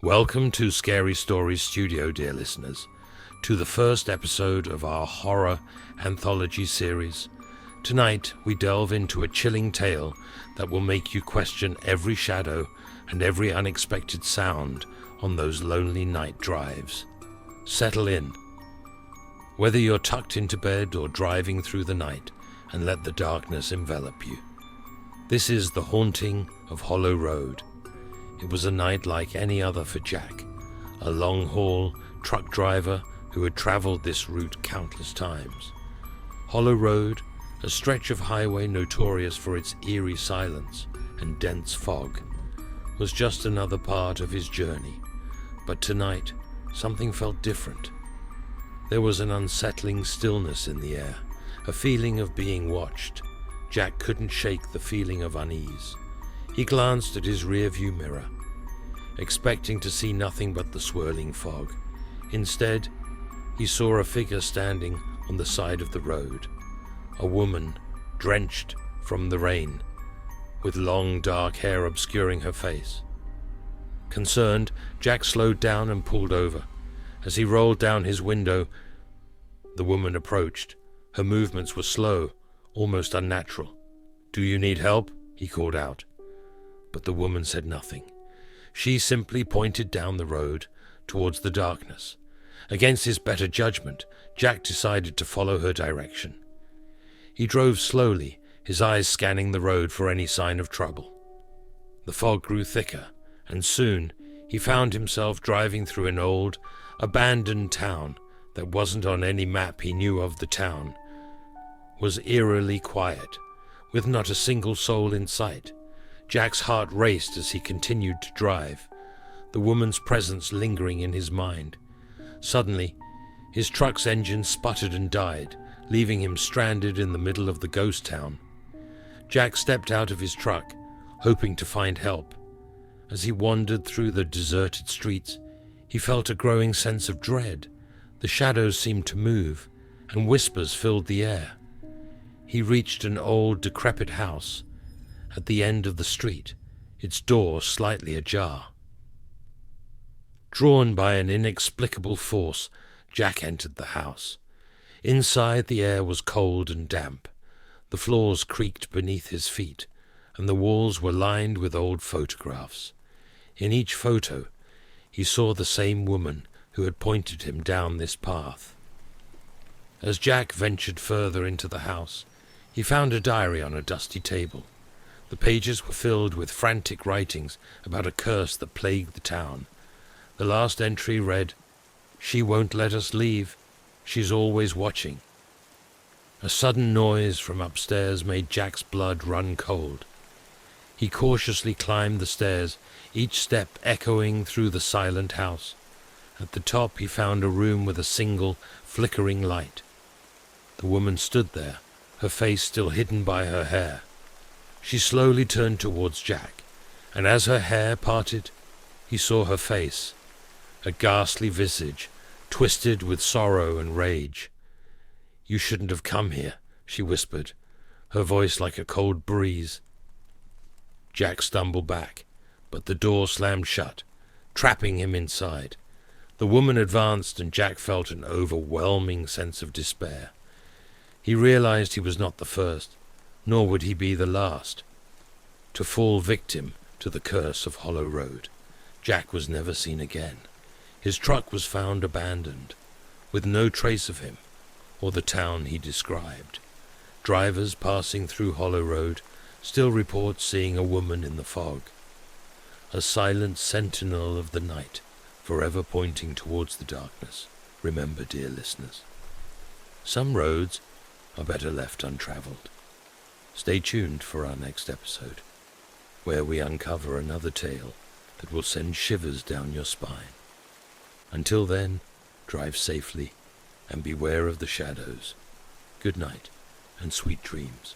Welcome to Scary Stories Studio, dear listeners, to the first episode of our horror anthology series. Tonight, we delve into a chilling tale that will make you question every shadow and every unexpected sound on those lonely night drives. Settle in. Whether you're tucked into bed or driving through the night, and let the darkness envelop you. This is The Haunting of Hollow Road. It was a night like any other for Jack, a long-haul truck driver who had traveled this route countless times. Hollow Road, a stretch of highway notorious for its eerie silence and dense fog, was just another part of his journey. But tonight, something felt different. There was an unsettling stillness in the air, a feeling of being watched. Jack couldn't shake the feeling of unease. He glanced at his rear-view mirror, expecting to see nothing but the swirling fog. Instead, he saw a figure standing on the side of the road, a woman drenched from the rain, with long dark hair obscuring her face. Concerned, Jack slowed down and pulled over. As he rolled down his window, the woman approached. Her movements were slow, almost unnatural. "Do you need help?" he called out. But the woman said nothing. She simply pointed down the road towards the darkness. Against his better judgment, Jack decided to follow her direction. He drove slowly, his eyes scanning the road for any sign of trouble. The fog grew thicker, and soon he found himself driving through an old, abandoned town that wasn't on any map he knew of. The town was eerily quiet, with not a single soul in sight. Jack's heart raced as he continued to drive, the woman's presence lingering in his mind. Suddenly, his truck's engine sputtered and died, leaving him stranded in the middle of the ghost town. Jack stepped out of his truck, hoping to find help. As he wandered through the deserted streets, he felt a growing sense of dread. The shadows seemed to move, and whispers filled the air. He reached an old, decrepit house at the end of the street, its door slightly ajar. Drawn by an inexplicable force, Jack entered the house. Inside, the air was cold and damp. The floors creaked beneath his feet, and the walls were lined with old photographs. In each photo, he saw the same woman who had pointed him down this path. As Jack ventured further into the house, he found a diary on a dusty table. The pages were filled with frantic writings about a curse that plagued the town. The last entry read, "She won't let us leave. She's always watching." A sudden noise from upstairs made Jack's blood run cold. He cautiously climbed the stairs, each step echoing through the silent house. At the top, he found a room with a single, flickering light. The woman stood there, her face still hidden by her hair. She slowly turned towards Jack, and as her hair parted, he saw her face, a ghastly visage, twisted with sorrow and rage. "You shouldn't have come here," she whispered, her voice like a cold breeze. Jack stumbled back, but the door slammed shut, trapping him inside. The woman advanced, and Jack felt an overwhelming sense of despair. He realized he was not the first, nor would he be the last, to fall victim to the curse of Hollow Road. Jack was never seen again. His truck was found abandoned, with no trace of him or the town he described. Drivers passing through Hollow Road still report seeing a woman in the fog, a silent sentinel of the night, forever pointing towards the darkness. Remember, dear listeners, some roads are better left untraveled. Stay tuned for our next episode, where we uncover another tale that will send shivers down your spine. Until then, drive safely and beware of the shadows. Good night and sweet dreams.